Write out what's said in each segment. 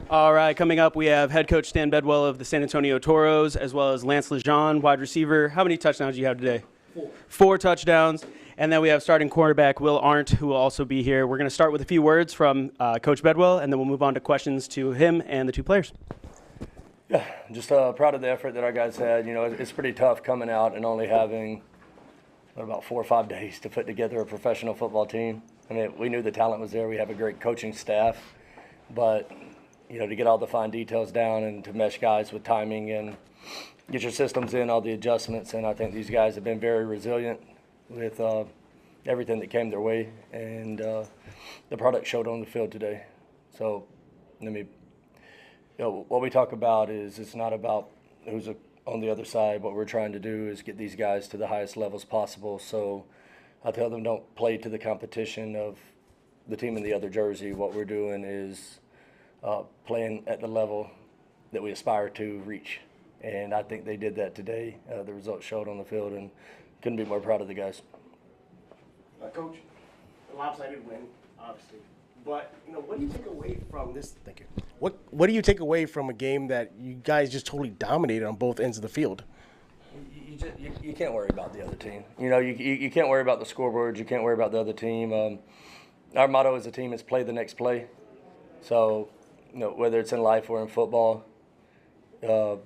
All right, coming up, we have head coach Stan Bedwell of the San Antonio Toros, as well as Lance Lejean, wide receiver. How many touchdowns do you have today? Four touchdowns. And then we have starting quarterback Will Arndt, who will also be here. We're going to start with a few words from Coach Bedwell, and then we'll move on to questions to him and the two players. Yeah, just proud of the effort that our guys had. You know, it's pretty tough coming out and only having about 4 or 5 days to put together a professional football team. I mean, we knew the talent was there. We have a great coaching staff, but you know, to get all the fine details down and to mesh guys with timing and get your systems in, all the adjustments. And I think these guys have been very resilient with everything that came their way, and the product showed on the field today. So, what we talk about is it's not about who's on the other side. What we're trying to do is get these guys to the highest levels possible. So I tell them don't play to the competition of the team in the other jersey. What we're doing is playing at the level that we aspire to reach. And I think they did that today. The results showed on the field, and couldn't be more proud of the guys. Coach, a lopsided win, obviously. But, what do you take away from this? Thank you. What do you take away from a game that you guys just totally dominated on both ends of the field? You can't worry about the other team. You can't worry about the scoreboards. You can't worry about the other team. Our motto as a team is play the next play. So, whether it's in life or in football, you're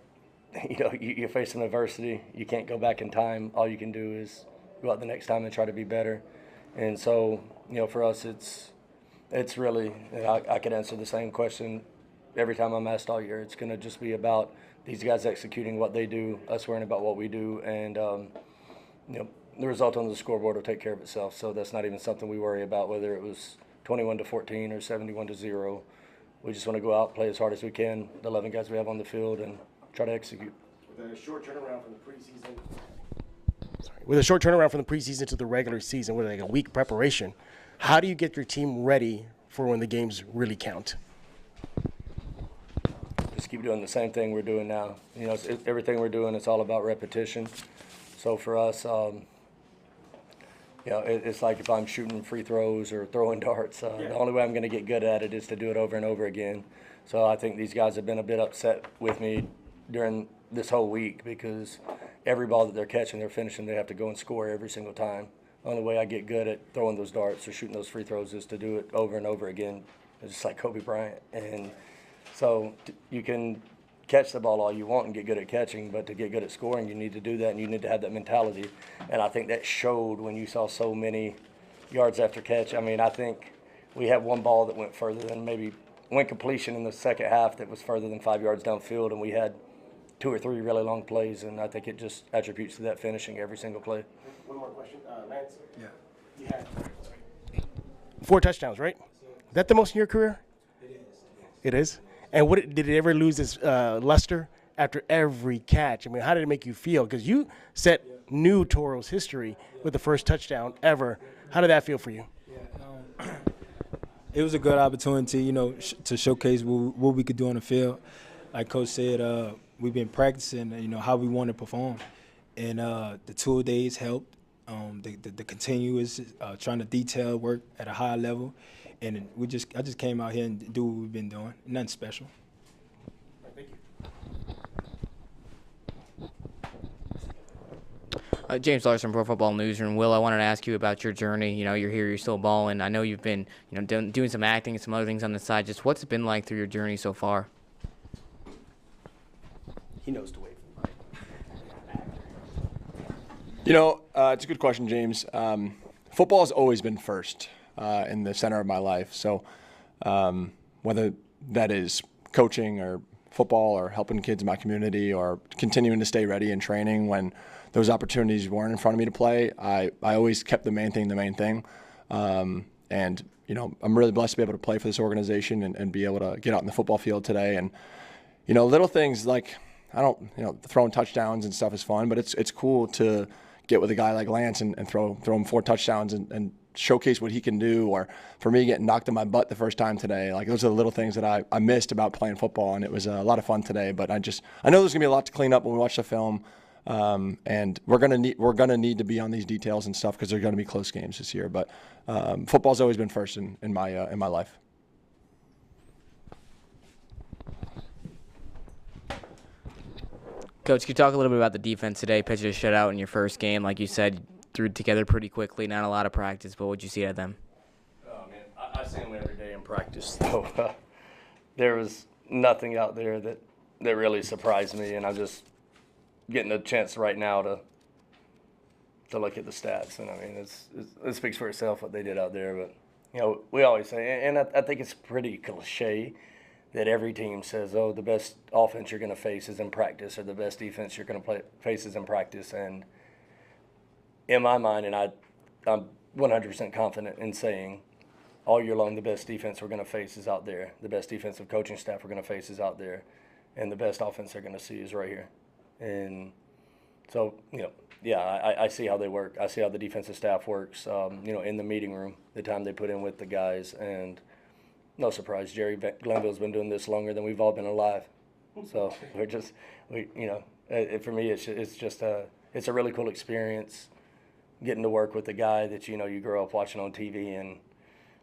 facing adversity. You can't go back in time. All you can do is go out the next time and try to be better. And so, for us, it's really, I could answer the same question every time I'm asked all year. It's going to just be about these guys executing what they do, us worrying about what we do, and the result on the scoreboard will take care of itself. So that's not even something we worry about, whether it was 21-14 or 71-0. We just want to go out, play as hard as we can, the 11 guys we have on the field, and try to execute. With a short turnaround from the preseason to the regular season, with like a week preparation, how do you get your team ready for when the games really count? Just keep doing the same thing we're doing now. Everything we're doing, it's all about repetition. So for us, it's like if I'm shooting free throws or throwing darts, the only way I'm going to get good at it is to do it over and over again. So I think these guys have been a bit upset with me during this whole week because every ball that they're catching, they're finishing, they have to go and score every single time. The only way I get good at throwing those darts or shooting those free throws is to do it over and over again. It's just like Kobe Bryant. And so you can catch the ball all you want and get good at catching, but to get good at scoring, you need to do that, and you need to have that mentality. And I think that showed when you saw so many yards after catch. I mean, I think we had one ball that went further than maybe one completion in the second half that was further than 5 yards downfield, and we had 2 or 3 really long plays, and I think it just attributes to that finishing every single play. One more question. Lance? Yeah. You had 4 touchdowns, right? Is that the most in your career? It is. It is? And did it ever lose its luster after every catch? I mean, how did it make you feel? Because you set new Toros history with the first touchdown ever. How did that feel for you? Yeah, it was a good opportunity, to showcase what we could do on the field. Like Coach said, we've been practicing, how we want to perform. And the 2 days helped. The continuous trying to detail work at a high level. And I just came out here and do what we've been doing. Nothing special. Thank you. James Larson, Pro Football Newsroom. Will, I wanted to ask you about your journey. You're here, you're still balling. I know you've been, doing some acting and some other things on the side. Just what's it been like through your journey so far? He knows to wait for the mic. It's a good question, James. Football has always been first in the center of my life. So whether that is coaching or football or helping kids in my community or continuing to stay ready in training when those opportunities weren't in front of me to play, I always kept the main thing. And I'm really blessed to be able to play for this organization and be able to get out in the football field today. And, little things like, throwing touchdowns and stuff is fun, but it's cool to get with a guy like Lance and throw him 4 touchdowns and showcase what he can do. Or for me, getting knocked in my butt the first time today, like those are the little things that I missed about playing football, and it was a lot of fun today. But I know there's gonna be a lot to clean up when we watch the film, and we're gonna need to be on these details and stuff because they're gonna be close games this year. But football's always been first in my life. Coach, could you talk a little bit about the defense today? Pitched a shutout in your first game. Like you said, threw it together pretty quickly, not a lot of practice, but what'd you see out of them? Oh, man, I see them every day in practice. So there was nothing out there that really surprised me, and I'm just getting a chance right now to look at the stats. And, I mean, it speaks for itself what they did out there. But, you know, we always say, and I think it's pretty cliche that every team says, oh, the best offense you're going to face is in practice, or the best defense you're going to face is in practice. And in my mind, and I'm 100% confident in saying all year long the best defense we're going to face is out there. The best defensive coaching staff we're going to face is out there. And the best offense they're going to see is right here. And so, you know, yeah, I see how they work. I see how the defensive staff works, you know, in the meeting room, the time they put in with the guys. And no surprise, Jerry Glenville's been doing this longer than we've all been alive. So you know, for me, it's just it's a really cool experience getting to work with the guy that, you know, you grow up watching on TV, and I'm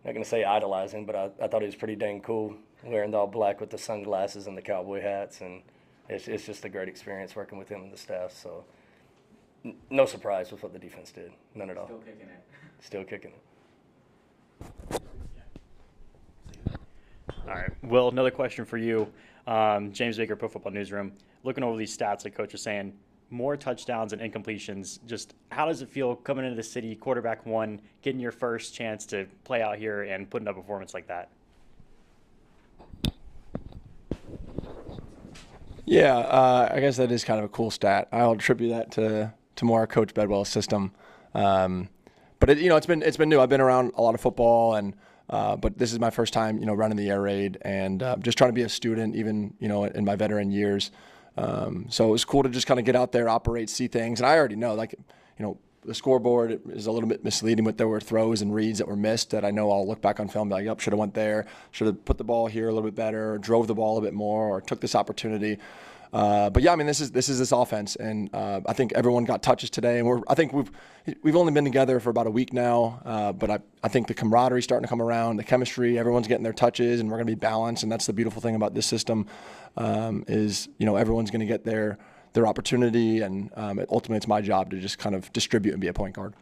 not going to say idolizing, but I thought he was pretty dang cool, wearing the all black with the sunglasses and the cowboy hats. And it's just a great experience working with him and the staff. So no surprise with what the defense did. None at all. Still kicking it. Still kicking it. All right, Will, another question for you. James Baker, Pro Football Newsroom. Looking over these stats, like Coach was saying, more touchdowns and incompletions. Just how does it feel coming into the city, quarterback one, getting your first chance to play out here and putting up a performance like that? Yeah, I guess that is kind of a cool stat. I'll attribute that to more Coach Bedwell's system. But it's been new. I've been around a lot of football, and but this is my first time, you know, running the air raid, and just trying to be a student, even, you know, in my veteran years. So it was cool to just kind of get out there, operate, see things. And I already know, like, you know, the scoreboard is a little bit misleading, but there were throws and reads that were missed that I know I'll look back on film and be like, yep, should have went there, should have put the ball here a little bit better, or drove the ball a bit more, or took this opportunity. But yeah, I mean, this is this offense, and I think everyone got touches today, and I think we've only been together for about a week now, but I think the camaraderie starting to come around, the chemistry, everyone's getting their touches, and we're going to be balanced, and that's the beautiful thing about this system, is, you know, everyone's going to get their opportunity, and ultimately it's my job to just kind of distribute and be a point guard.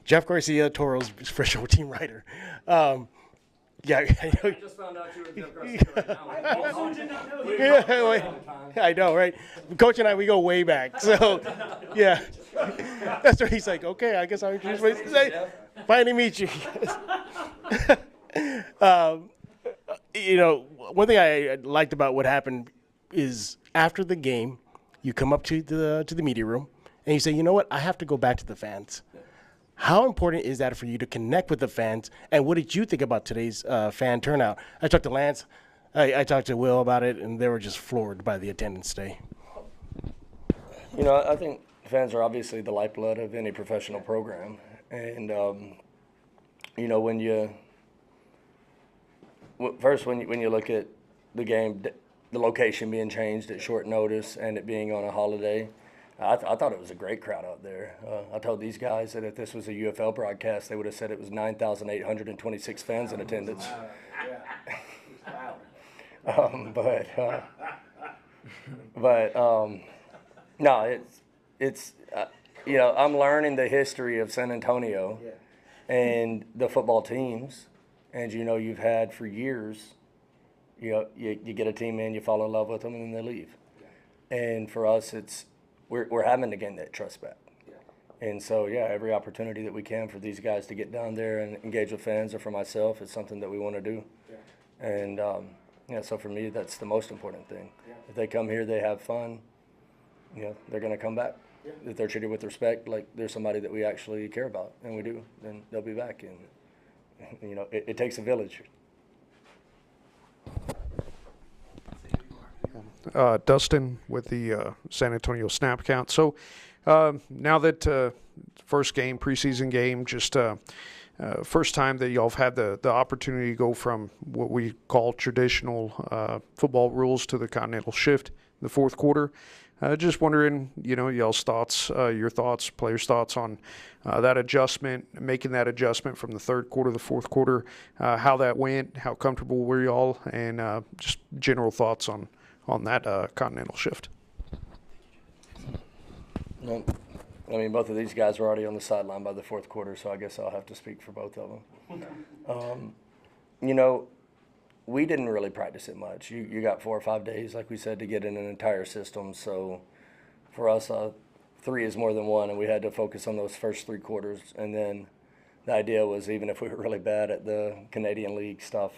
Jeff Garcia, Toros official team writer. Yeah, I know. I just found out you were Jeff Garcia right now. I know, right? Coach and I, we go way back. So, yeah. That's where he's like, okay, I guess I'll introduce myself. Finally meet you. You know, one thing I liked about what happened is after the game, you come up to the media room and you say, you know what, I have to go back to the fans. How important is that for you to connect with the fans, and what did you think about today's fan turnout? I talked to Lance, I talked to Will about it, and they were just floored by the attendance today. You know, I think fans are obviously the lifeblood of any professional program. And, you know, when you look at the game, the location being changed at short notice and it being on a holiday, I thought it was a great crowd out there. I told these guys that if this was a UFL broadcast, they would have said it was 9,826 fans in attendance. No, it's you know, I'm learning the history of San Antonio and the football teams, and, you know, you've had for years, you know, you get a team in, you fall in love with them, and then they leave. And for us, we're having to gain that trust back. And so, yeah, every opportunity that we can for these guys to get down there and engage with fans, or for myself, is something that we want to do. And, yeah, so for me, that's the most important thing. If they come here, they have fun, you know, they're going to come back. If they're treated with respect, like they're somebody that we actually care about, and we do, then they'll be back. And, you know, it takes a village. Dustin with the San Antonio Snap Count. So now that first game, preseason game, just first time that y'all have had the opportunity to go from what we call traditional football rules to the continental shift in the fourth quarter. Just wondering, y'all's thoughts, your thoughts, players' thoughts on that adjustment, making that adjustment from the third quarter to the fourth quarter, how that went, how comfortable were y'all, and just general thoughts on that continental shift. Well, I mean, both of these guys were already on the sideline by the fourth quarter, so I guess I'll have to speak for both of them. We didn't really practice it much. You got 4 or 5 days, like we said, to get in an entire system. So for us, 3 is more than 1, and we had to focus on those first 3 quarters. And then the idea was even if we were really bad at the Canadian League stuff,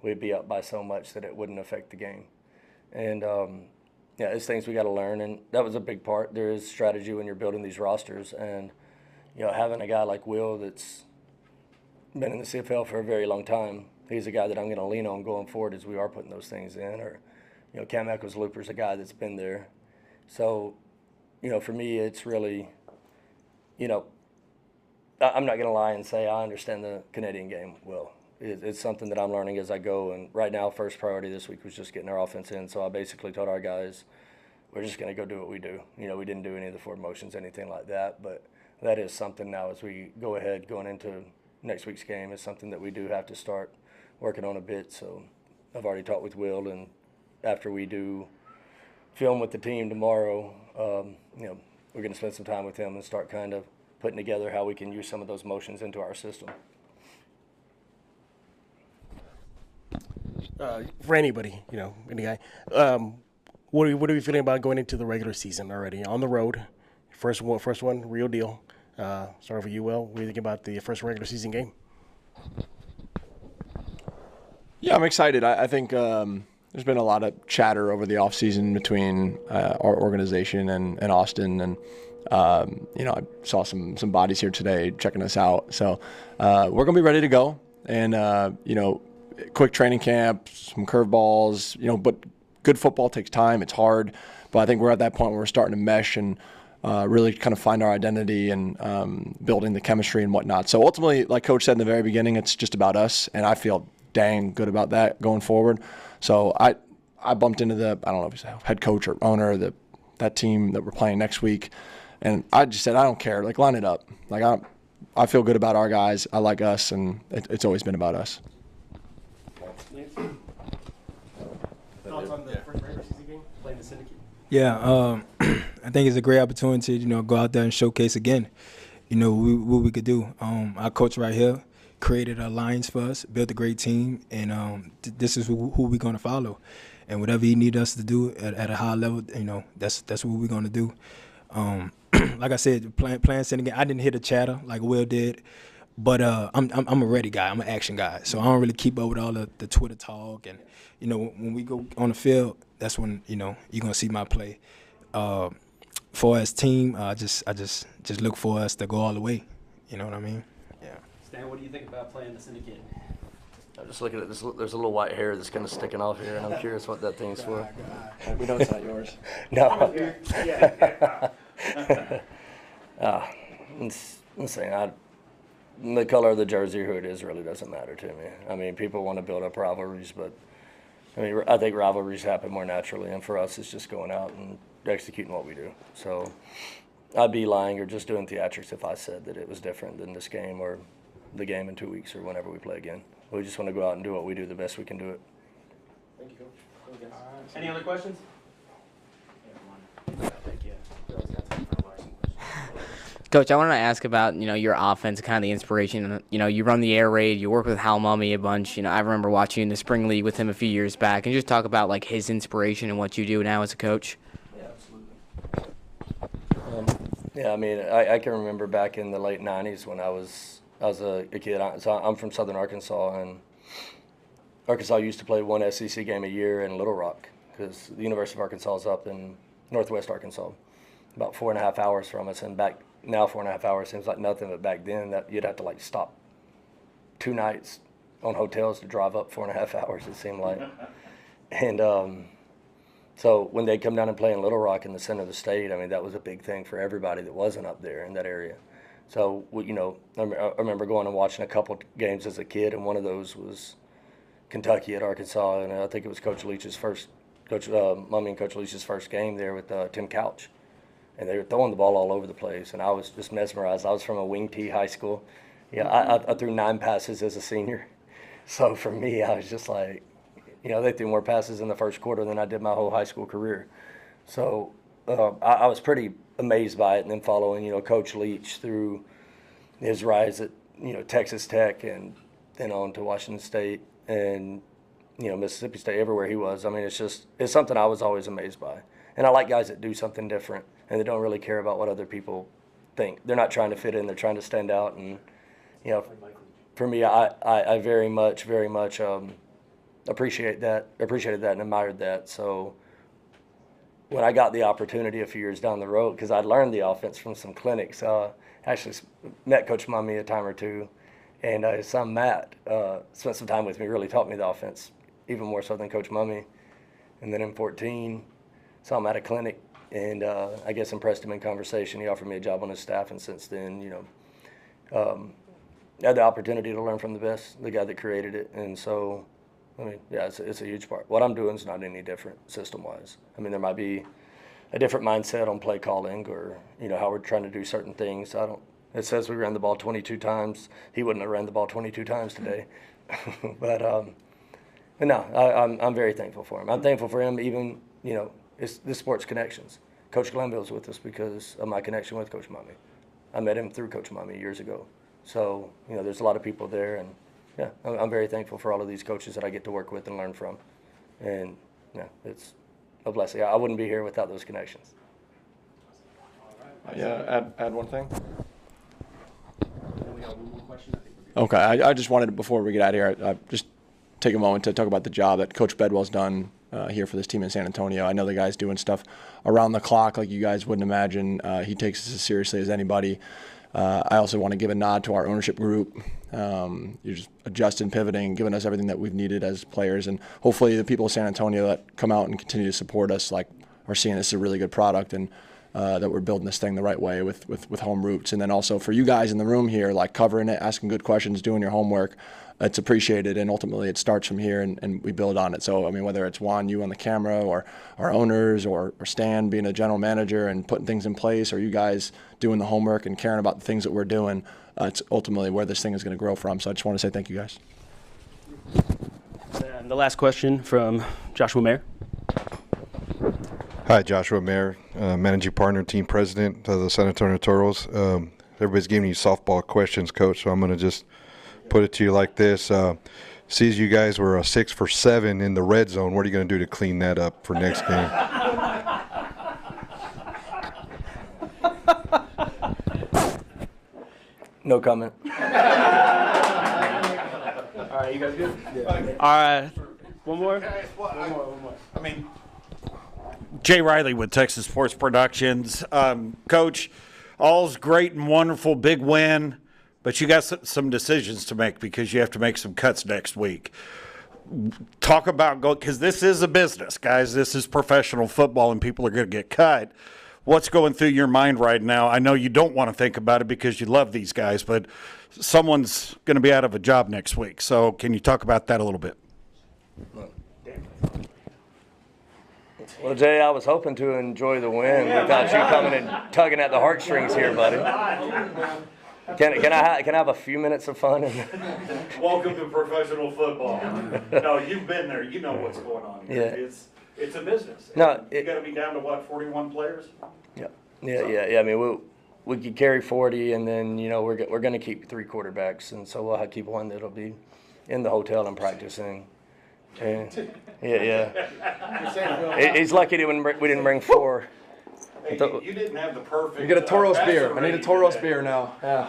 we'd be up by so much that it wouldn't affect the game. And, it's things we got to learn, and that was a big part. There is strategy when you're building these rosters. And, having a guy like Will that's been in the CFL for a very long time, he's a guy that I'm going to lean on going forward as we are putting those things in. Or, Cam Echols-Looper's a guy that's been there. So, for me, it's really, I'm not going to lie and say I understand the Canadian game well. It's something that I'm learning as I go. And right now, first priority this week was just getting our offense in. So I basically told our guys, we're just going to go do what we do. We didn't do any of the forward motions, anything like that. But that is something now as we go ahead going into next week's game is something that we do have to start working on a bit. So I've already talked with Will, and after we do film with the team tomorrow, we're going to spend some time with him and start kind of putting together how we can use some of those motions into our system. For anybody, any guy, what are we feeling about going into the regular season already on the road? First one, real deal. Start with you, Will. What do you think about the first regular season game? Yeah, I'm excited. I think there's been a lot of chatter over the offseason between our organization and Austin. And, I saw some bodies here today checking us out. So we're going to be ready to go. And, quick training camp, some curveballs, but good football takes time. It's hard. But I think we're at that point where we're starting to mesh and really kind of find our identity and building the chemistry and whatnot. So ultimately, like Coach said in the very beginning, it's just about us. And I feel dang good about that going forward. So I bumped into I don't know if he's a head coach or owner, that team that we're playing next week. And I just said, I don't care. Like, line it up. Like, I feel good about our guys. I like us, and it's always been about us. Thoughts on the first regular season game, playing the Syndicate? Yeah, I think it's a great opportunity, go out there and showcase again, what we could do. Our coach right here created an alliance for us, built a great team, and this is who we're going to follow. And whatever he needs us to do at a high level, that's what we're going to do. Like I said, playing Syndicate, I didn't hear the chatter like Will did. But I'm a ready guy. I'm an action guy. So I don't really keep up with all the Twitter talk. And, when we go on the field, that's when, you're going to see my play. For us team, I just look for us to go all the way. You know what I mean? Yeah. Stan, what do you think about playing the Syndicate? I'm just looking at this. There's a little white hair that's kind of sticking off here, and I'm curious what that thing's for. We know it's not yours. No. Listen, the color of the jersey, who it is, really doesn't matter to me. I mean, people want to build up rivalries, but I think rivalries happen more naturally, and for us, it's just going out and executing what we do. So I'd be lying or just doing theatrics if I said that it was different than this game or the game in 2 weeks or whenever we play again. We just want to go out and do what we do the best we can do it. Thank you, Coach. Any other questions? Coach, I wanted to ask about, your offense, kind of the inspiration. You run the air raid, you work with Hal Mummy a bunch. I remember watching you in the spring league with him a few years back. Can you just talk about, his inspiration and what you do now as a coach? Yeah, absolutely. I can remember back in the late 90s when I was a kid. So I'm from southern Arkansas, and Arkansas used to play one SEC game a year in Little Rock because the University of Arkansas is up in northwest Arkansas, about 4.5 hours from us. And back now 4.5 hours seems like nothing, but back then that you'd have to stop 2 nights on hotels to drive up 4.5 hours, it seemed like. And so when they'd come down and play in Little Rock in the center of the state, that was a big thing for everybody that wasn't up there in that area. So, I remember going and watching a couple games as a kid, and one of those was Kentucky at Arkansas, and I think it was Coach Leach's first Coach Mummy and Coach Leach's first game there with Tim Couch, and they were throwing the ball all over the place, and I was just mesmerized. I was from a wing T high school. Yeah, I threw 9 passes as a senior, so for me, I was just like, they threw more passes in the first quarter than I did my whole high school career. So I was pretty amazed by it, and then following, Coach Leach through his rise at, Texas Tech and then on to Washington State and, Mississippi State, everywhere he was. I mean, it's something I was always amazed by. And I like guys that do something different and they don't really care about what other people think. They're not trying to fit in, they're trying to stand out. And, for me, I very much appreciated that and admired that. So when I got the opportunity a few years down the road, because I'd learned the offense from some clinics, actually met Coach Mummy a time or two, and his son Matt spent some time with me, really taught me the offense, even more so than Coach Mummy. And then in 2014, saw him at a clinic, and I guess impressed him in conversation. He offered me a job on his staff, and since then, I had the opportunity to learn from the best, the guy that created it. And so, I mean, yeah, it's a huge part. What I'm doing is not any different system-wise. I mean, there might be a different mindset on play calling or, how we're trying to do certain things. It says we ran the ball 22 times. He wouldn't have ran the ball 22 times today. But no, I'm very thankful for him. I'm thankful for him even, it's the sports connections. Coach Glenville's with us because of my connection with Coach Mummy. I met him through Coach Mummy years ago. So, there's a lot of people there, and yeah, I'm very thankful for all of these coaches that I get to work with and learn from. And yeah, it's a blessing. I wouldn't be here without those connections. Yeah, add one thing. Okay, I just wanted, before we get out of here, just take a moment to talk about the job that Coach Bedwell's done here for this team in San Antonio. I know the guy's doing stuff around the clock like you guys wouldn't imagine. He takes this as seriously as anybody. I also want to give a nod to our ownership group. You're just adjusting, pivoting, giving us everything that we've needed as players, and hopefully the people of San Antonio that come out and continue to support us are seeing this as a really good product, and that we're building this thing the right way with home roots. And then also for you guys in the room here, covering it, asking good questions, doing your homework, it's appreciated, and ultimately it starts from here and we build on it. So, I mean, whether it's Juan, you on the camera, or our owners, or Stan being a general manager and putting things in place, or you guys doing the homework and caring about the things that we're doing, it's ultimately where this thing is going to grow from. So I just want to say thank you guys. And the last question from Joshua Mayer. Hi, Joshua Mayer, managing partner, team president of the San Antonio Toros. Everybody's giving you softball questions, Coach, so I'm going to just put it to you like this. Sees you guys were 6 for 7 in the red zone. What are you going to do to clean that up for next game? No comment. All right, you guys good? Yeah. All right. One more. I mean, Jay Riley with Texas Sports Productions. Coach, all's great and wonderful, big win, but you got some decisions to make because you have to make some cuts next week. Talk about because this is a business, guys. This is professional football, and people are going to get cut. What's going through your mind right now? I know you don't want to think about it because you love these guys, but someone's going to be out of a job next week. So can you talk about that a little bit? Well, Jay, I was hoping to enjoy the win without you coming and tugging at the heartstrings here, buddy. Can I have a few minutes of fun? Welcome to professional football. No, you've been there. You know what's going on here. Yeah. It's a business. No, you got to be down to what, 41 players? Yeah. I mean, we could carry 40, and then we're going to keep 3 quarterbacks, and so we'll have to keep one that'll be in the hotel and practicing. And, yeah. He's lucky we didn't bring 4. Hey, you didn't have the perfect. You get a Toros beer. I need a Toros beer now. Yeah.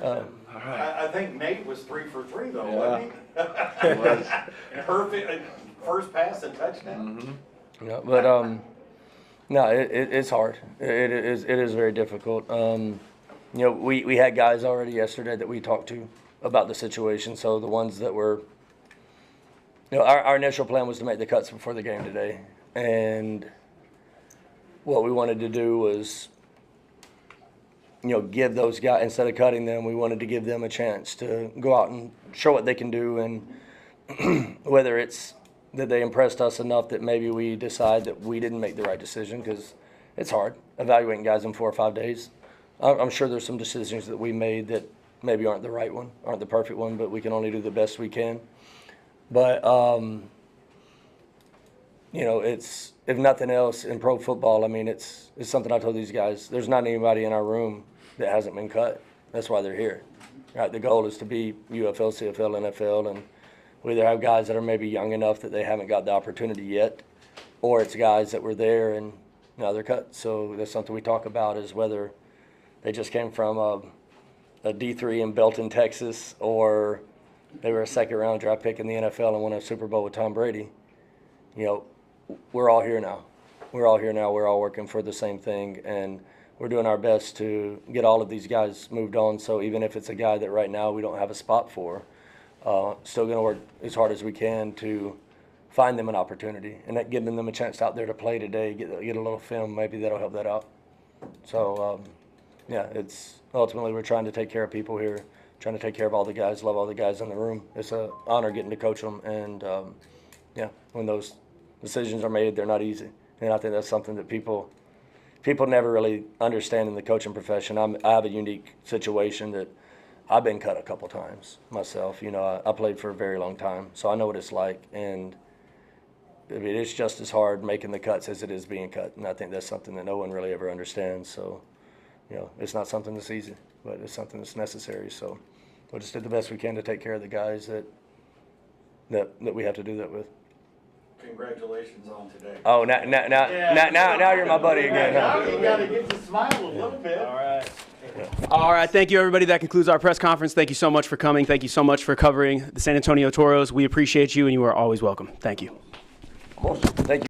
All right. I think Nate was 3 for 3 though, Yeah. wasn't he? Perfect. First pass and touchdown. Mm-hmm. Yeah, but no, it's hard. It is very difficult. We had guys already yesterday that we talked to about the situation. So the ones that were, our initial plan was to make the cuts before the game today, and what we wanted to do was, give those guys, instead of cutting them, we wanted to give them a chance to go out and show what they can do, and whether it's they impressed us enough that maybe we decide that we didn't make the right decision, because it's hard evaluating guys in 4 or 5 days. I'm sure there's some decisions that we made that maybe aren't the right one, aren't the perfect one, but we can only do the best we can. But, you know, it's, if nothing else, in pro football, I mean, it's something I told these guys. There's not anybody in our room that hasn't been cut. That's why they're here. Right? The goal is to be UFL, CFL, NFL, and we either have guys that are maybe young enough that they haven't got the opportunity yet, or it's guys that were there and now they're cut. So that's something we talk about, is whether they just came from a D3 in Belton, Texas, or they were a second-round draft pick in the NFL and won a Super Bowl with Tom Brady. You know, we're all here now. We're all here now. We're all working for the same thing, and we're doing our best to get all of these guys moved on. So even if it's a guy that right now we don't have a spot for, still going to work as hard as we can to find them an opportunity, and that giving them a chance out there to play today, get a little film, maybe that'll help that out. So, yeah, it's ultimately we're trying to take care of people here, trying to take care of all the guys, love all the guys in the room. It's an honor getting to coach them, and yeah, when those decisions are made, they're not easy. And I think that's something that people never really understand in the coaching profession. I have a unique situation that I've been cut a couple times myself. You know, I played for a very long time, so I know what it's like. And I mean, it's just as hard making the cuts as it is being cut. And I think that's something that no one really ever understands. So, you know, it's not something that's easy, but it's something that's necessary. So we'll just do the best we can to take care of the guys that we have to do that with. Congratulations on today. Oh, now you're my buddy again. Now you got to get to smile a little bit. All right. All right. Thank you, everybody. That concludes our press conference. Thank you so much for coming. Thank you so much for covering the San Antonio Toros. We appreciate you, and you are always welcome. Thank you. Thank you.